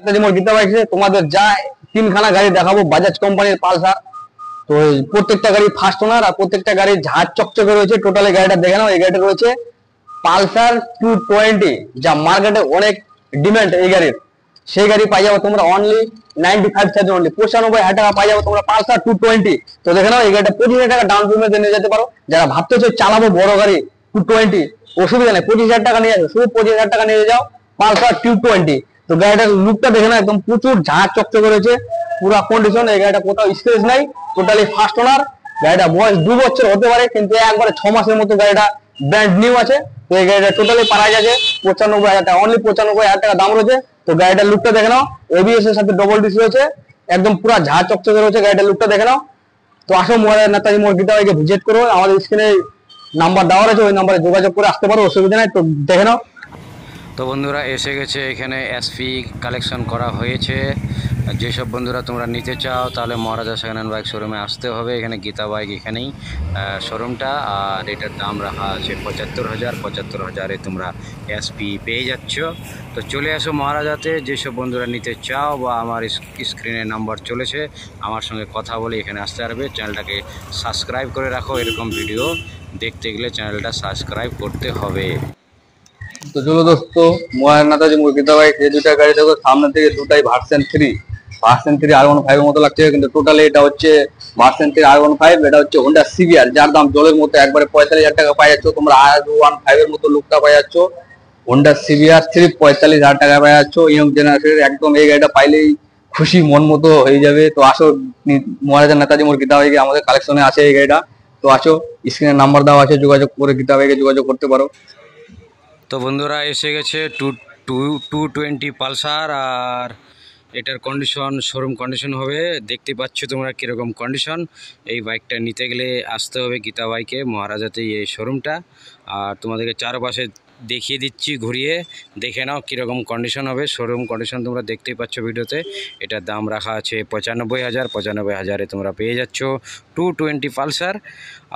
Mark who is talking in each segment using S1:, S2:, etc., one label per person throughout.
S1: যেমন গীতা বাইকে তোমাদের যা তিনখানা গাড়ি দেখাবো বাজাজ কোম্পানির পালসার। তো প্রত্যেকটা গাড়ি ফার্স্ট ওনার আর প্রত্যেকটা গাড়ির ঝাঁজ চকচকে রয়েছে। টোটালি গাড়িটা দেখে নাও। এই গাড়িটা রয়েছে পালসার 220, যা মার্কেটে অনেক ডিমান্ড এই গাড়ির। সেই গাড়ি পাই যাবো তোমরা অনলি 95,000 অনলি, 95,000 টাকা পাই যাবো তোমরা পালসার 220। তো দেখে নাও এই গাড়িটা 25,000 টাকা ডাউন পেমেন্ট নিয়ে যেতে পারো। যারা ভাবতেছো চালাবো বড় গাড়ি 220, অসুবিধা নেই, 25,000 টাকা নিয়ে যাবে, শুধু 25,000 টাকা নিয়ে যাও পালসার 220। তো গাড়িটার লুকটা দেখে নাও, একদম প্রচুর ঝাঁজ চকচকে রয়েছে, পুরো কন্ডিশন। এই গাড়িটা কোথাও স্ক্র্যাচ নাই, টোটালি ফার্স্ট ওনার। গাড়িটা বয়স 2 বছর হতে পারে, কিন্তু একবারে 6 মাসের মতো গাড়িটা ব্র্যান্ড নিউ আছে। তো এই গাড়িটা টোটালি প্রাইস আছে 95,000 টাকা, অনলি 95,000 টাকা দাম রয়েছে। তো গাড়িটার লুকটা দেখে নাও, এবিএস এর সাথে ডবল ডিস্ক রয়েছে, একদম পুরো ঝাঁ চকচকে রয়েছে গাড়িটার লুকটা দেখে নাও। তো আসো নেতাজি মোড় গীতা বাইকে ভিজিট করো, আমাদের স্ক্রিনে নাম্বার দেওয়া রয়েছে, ওই নাম্বারে যোগাযোগ করে আসতে পারো, অসুবিধা নাই। তো দেখে নাও।
S2: তো বন্ধুরা এসে গেছে, এখানে এসপি কালেকশন করা হয়েছে। যেসব বন্ধুরা তোমরা নিতে চাও তাহলে মহারাজা সেকেন্ড হ্যান্ড বাইক শোরুমে আসতে হবে। এখানে গীতা বাইক এখানেই শোরুমটা, আর এটার দাম রাখা আছে 75,000। 75,000-এ তোমরা এসপি পেয়ে যাচ্ছ। তো চলে আসো মহারাজাতে, যেসব বন্ধুরা নিতে চাও, বা আমার স্ক্রিনে নাম্বার চলেছে, আমার সঙ্গে কথা বলে এখানে আসতে পারবে। চ্যানেলটাকে সাবস্ক্রাইব করে রাখো, এরকম ভিডিও দেখতে গেলে চ্যানেলটা সাবস্ক্রাইব করতে হবে।
S1: তো চলো দোস্ত, নেতাজি মোড় গীতা বাইক এই দুটা গাড়ি দেখো, সামনে থেকে দুটাই ভার্সন 3 R15 এর মতো লাগছে, কিন্তু টোটালি এটা হচ্ছে ভার্সন 3 R15। এটা হচ্ছে হোন্ডা সিবিআর, যার দাম জলের মতো একবারে 45,000 টাকা পাই যাচ্ছ তোমরা। R15 এর মতো লুকটা পাই যাচ্ছ হোন্ডা সিবিআর 3 45,000 টাকা পাই যাচ্ছ। ইয়ং জেনারেশনের একদম এই গাড়িটা পাইলেই খুশি, মন মতো হয়ে যাবে। তো আসো মহারাজা নেতাজি মোড় গীতা বাইকে, আমাদের কালেকশনে আছে এই গাড়িটা। তো আসো, স্ক্রিনের নাম্বার দেওয়া আছে, যোগাযোগ করে গীতা বাইকে যোগাযোগ করতে পারো।
S2: তো বন্ধুরা এসে গেছে 220 পালসার, আর এটার কন্ডিশন শোরুম কন্ডিশন হবে। দেখতে পাচ্ছ তোমরা কীরকম কন্ডিশন। এই বাইকটা নিতে গেলে আসতে হবে গীতা বাইকে, মহারাজাতে এই শোরুমটা। আর তোমাদেরকে চারপাশে দেখিয়ে দিচ্ছি, ঘুরিয়ে দেখে নাও কীরকম কন্ডিশন হবে। শোরুম কন্ডিশন তোমরা দেখতেই পাচ্ছ ভিডিওতে। এটার দাম রাখা আছে 95,000। 95,000-এ তোমরা পেয়ে যাচ্ছ 220 পালসার।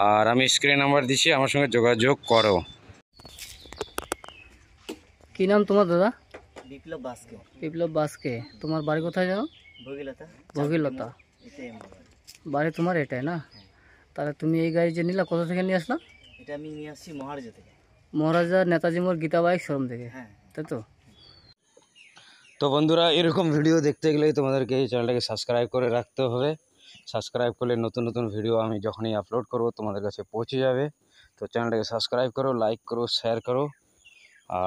S2: আর আমি স্ক্রিন নাম্বার দিচ্ছি, আমার সঙ্গে যোগাযোগ করো।
S3: কি নাম তোমার দাদা?
S4: বিপ্লব বাস্কে।
S3: বিপ্লব বাস্কে। তোমার বাড়ি কোথায় জানো?
S4: ভগীরথা।
S3: ভগীরথা বাড়ি তোমার এটাই না? তাহলে তুমি এই গাড়ি যে নিলা কোথা থেকে নিয়ে আসলা?
S4: এটা আমি নিয়ে আসছি মহারাজা থেকে।
S3: মহারাজা নেতাজি মোড় গীতা বাইক শোরুম থেকে, তাই তো?
S2: তো বন্ধুরা এরকম ভিডিও দেখতে গেলে তোমাদেরকে এই চ্যানেলটাকে সাবস্ক্রাইব করে রাখতে হবে। সাবস্ক্রাইব করলে নতুন নতুন ভিডিও আমি যখনই আপলোড করব তোমাদের কাছে পৌঁছে যাবে। তো চ্যানেলটাকে সাবস্ক্রাইব করো, লাইক করো, শেয়ার করো।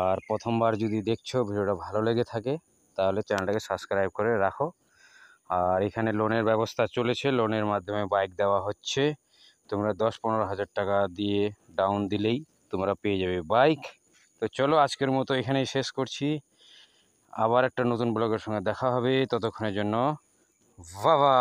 S2: আর প্রথমবার যদি দেখছো ভিডিওটা ভালো লেগে থাকে তাহলে চ্যানেলটাকে সাবস্ক্রাইব করে রাখো। আর এখানে লোনের ব্যবস্থা চলেছে, লোনের মাধ্যমে বাইক দেওয়া হচ্ছে। তোমরা 10-15 হাজার টাকা দিয়ে ডাউন দিলেই তোমরা পেয়ে যাবে বাইক। তো চলো আজকের মতো এখানেই শেষ করছি। আবার একটা নতুন ব্লগের সঙ্গে দেখা হবে, ততক্ষণের জন্য বাবা।